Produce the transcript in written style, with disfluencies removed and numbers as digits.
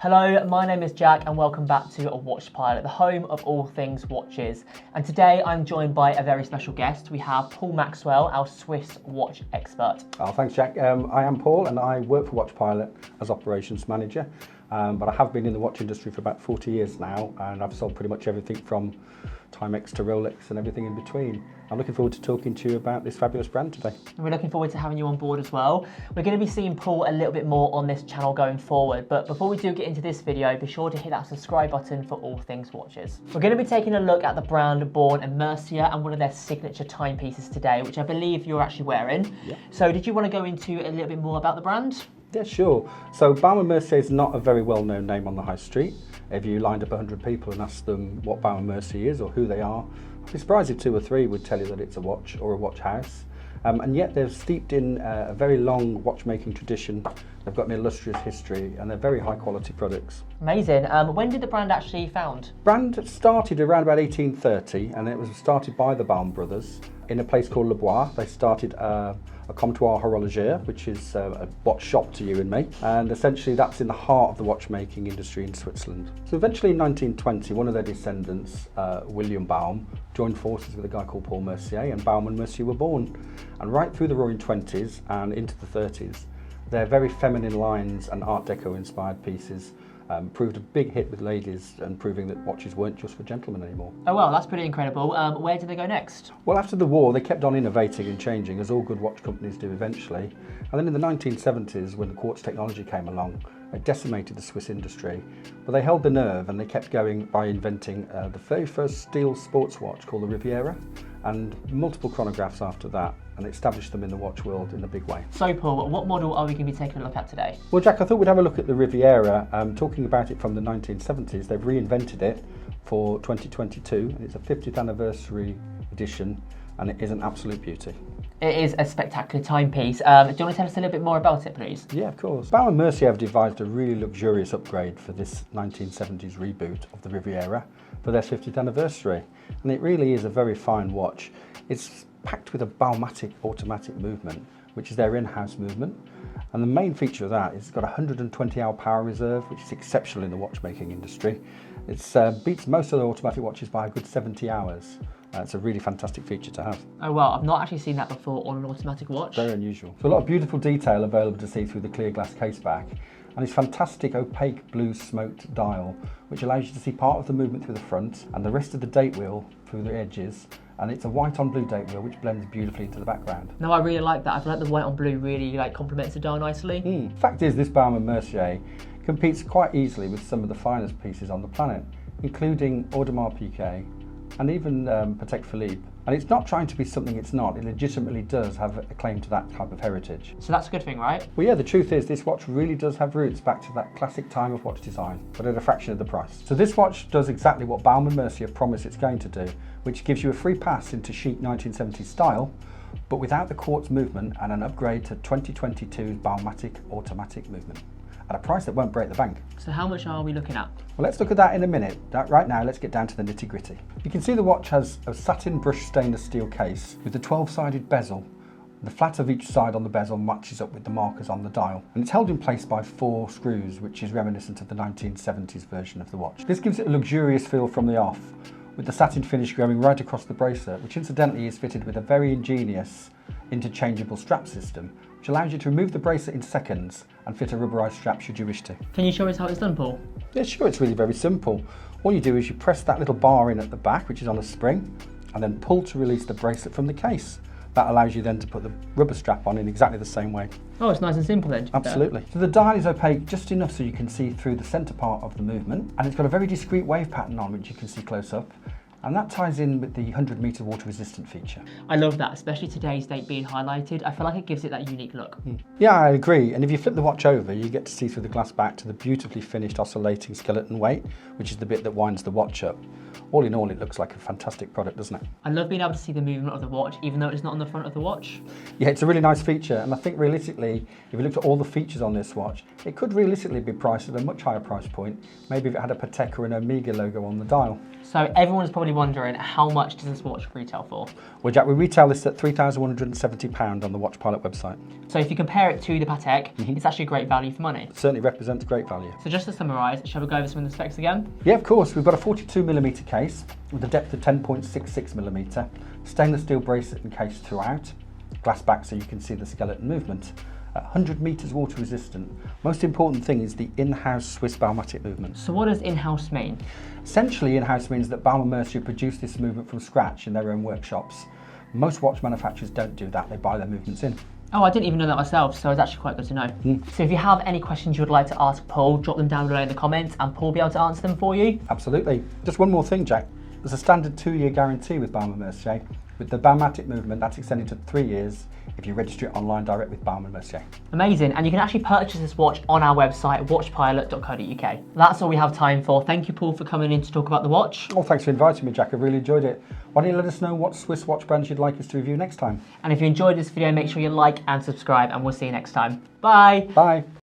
Hello, my name is Jack and welcome back to WatchPilot, the home of all things watches. And today I'm joined by a very special guest. We have Paul Maxwell, our Swiss watch expert. Oh, thanks, Jack. I am Paul and I work for WatchPilot as operations manager. But I have been in the watch industry for about 40 years now, and I've sold pretty much everything from Timex to Rolex and everything in between. I'm looking forward to talking to you about this fabulous brand today. And we're looking forward to having you on board as well. We're going to be seeing Paul a little bit more on this channel going forward, but before we do get into this video, be sure to hit that subscribe button for all things watches. We're going to be taking a look at the brand Baume and Mercier and one of their signature timepieces today, which I believe you're actually wearing. Yeah. So did you want to go into a little bit more about the brand? Yeah, sure. So Baume Mercier is not a very well-known name on the high street. If you lined up 100 people and asked them what Baume Mercier is or who they are, I'd be surprised if 2 or 3 would tell you that it's a watch or a watch house. And yet they're steeped in a very long watchmaking tradition. They've got an illustrious history and they're very high quality products. Amazing. When did the brand actually found? Brand started around about 1830 and it was started by the Baume brothers in a place called Les Bois. They started a comptoir horloger, which is a watch shop to you and me, and essentially that's in the heart of the watchmaking industry in Switzerland. So eventually in 1920, one of their descendants, William Baume, joined forces with a guy called Paul Mercier, and Baume and Mercier were born. And right through the Roaring 20s and into the 30s, their very feminine lines and Art Deco inspired pieces proved a big hit with ladies and proving that watches weren't just for gentlemen anymore. Oh well, that's pretty incredible. Where did they go next? Well, after the war, they kept on innovating and changing, as all good watch companies do eventually. And then in the 1970s, when the quartz technology came along, it decimated the Swiss industry. But they held the nerve and they kept going by inventing the very first steel sports watch called the Riviera, and multiple chronographs after that, and established them in the watch world in a big way. So Paul, what model are we going to be taking a look at today? Well, Jack, I thought we'd have a look at the Riviera. Talking about it from the 1970s, they've reinvented it for 2022, and it's a 50th anniversary edition, and it is an absolute beauty. It is a spectacular timepiece. Do you want to tell us a little bit more about it, please? Yeah, of course. Baume and Mercier have devised a really luxurious upgrade for this 1970s reboot of the Riviera for their 50th anniversary. And it really is a very fine watch. It's packed with a Baumatic automatic movement, which is their in-house movement. And the main feature of that is it's got a 120-hour power reserve, which is exceptional in the watchmaking industry. It beats most of the automatic watches by a good 70 hours. It's a really fantastic feature to have. Oh well, I've not actually seen that before on an automatic watch. Very unusual. So a lot of beautiful detail available to see through the clear glass caseback, and this fantastic opaque blue smoked dial, which allows you to see part of the movement through the front and the rest of the date wheel through the edges. And it's a white on blue date wheel, which blends beautifully into the background. No, I really like that. I feel like the white on blue really complements the dial nicely. Fact is, this Baume and Mercier competes quite easily with some of the finest pieces on the planet, including Audemars Piguet and even Patek Philippe. And it's not trying to be something it's not. It legitimately does have a claim to that type of heritage. So that's a good thing, right? Well, yeah, the truth is this watch really does have roots back to that classic time of watch design, but at a fraction of the price. So this watch does exactly what Baume and Mercier promise it's going to do, which gives you a free pass into chic 1970s style, but without the quartz movement and an upgrade to 2022's Baumatic automatic movement, at a price that won't break the bank. So how much are we looking at? Well, let's look at that in a minute. Right now, let's get down to the nitty gritty. You can see the watch has a satin brushed stainless steel case with the 12-sided bezel. The flat of each side on the bezel matches up with the markers on the dial, and it's held in place by 4 screws, which is reminiscent of the 1970s version of the watch. This gives it a luxurious feel from the off, with the satin finish going right across the bracelet, which incidentally is fitted with a very ingenious interchangeable strap system, which allows you to remove the bracelet in seconds and fit a rubberized strap should you wish to. Can you show us how it's done, Paul? Yeah, sure, it's really very simple. All you do is you press that little bar in at the back, which is on a spring, and then pull to release the bracelet from the case. That allows you then to put the rubber strap on in exactly the same way. Oh, it's nice and simple then. Absolutely. So the dial is opaque just enough so you can see through the centre part of the movement, and it's got a very discreet wave pattern on which you can see close up. And that ties in with the 100-metre water resistant feature. I love that, especially today's date being highlighted. I feel like it gives it that unique look. Yeah, I agree. And if you flip the watch over, you get to see through the glass back to the beautifully finished oscillating skeleton weight, which is the bit that winds the watch up. All in all, it looks like a fantastic product, doesn't it? I love being able to see the movement of the watch, even though it's not on the front of the watch. Yeah, it's a really nice feature. And I think realistically, if you looked at all the features on this watch, it could realistically be priced at a much higher price point. Maybe if it had a Patek or an Omega logo on the dial. So everyone's probably wondering, how much does this watch retail for? Well, Jack, we retail this at £3,170 on the WatchPilot website. So if you compare it to the Patek, it's actually great value for money. It certainly represents great value. So just to summarise, shall we go over some of the specs again? Yeah, of course. We've got a 42mm case with a depth of 10.66mm, stainless steel bracelet and case throughout, glass back so you can see the skeleton movement. 100 metres water resistant. Most important thing is the in-house Swiss Baumatic movement. So what does in-house mean? Essentially, in-house means that Baume Mercier produce this movement from scratch in their own workshops. Most watch manufacturers don't do that, they buy their movements in. Oh, I didn't even know that myself, so it's actually quite good to know. So if you have any questions you would like to ask Paul, drop them down below in the comments and Paul will be able to answer them for you. Absolutely. Just one more thing, Jack. There's a standard 2-year guarantee with Baume Mercier. With the Baumatic movement, that's extended to 3 years if you register it online direct with Baume and Mercier. Amazing, and you can actually purchase this watch on our website, watchpilot.co.uk. That's all we have time for. Thank you, Paul, for coming in to talk about the watch. Oh, thanks for inviting me, Jack. I really enjoyed it. Why don't you let us know what Swiss watch brands you'd like us to review next time? And if you enjoyed this video, make sure you like and subscribe, and we'll see you next time. Bye. Bye.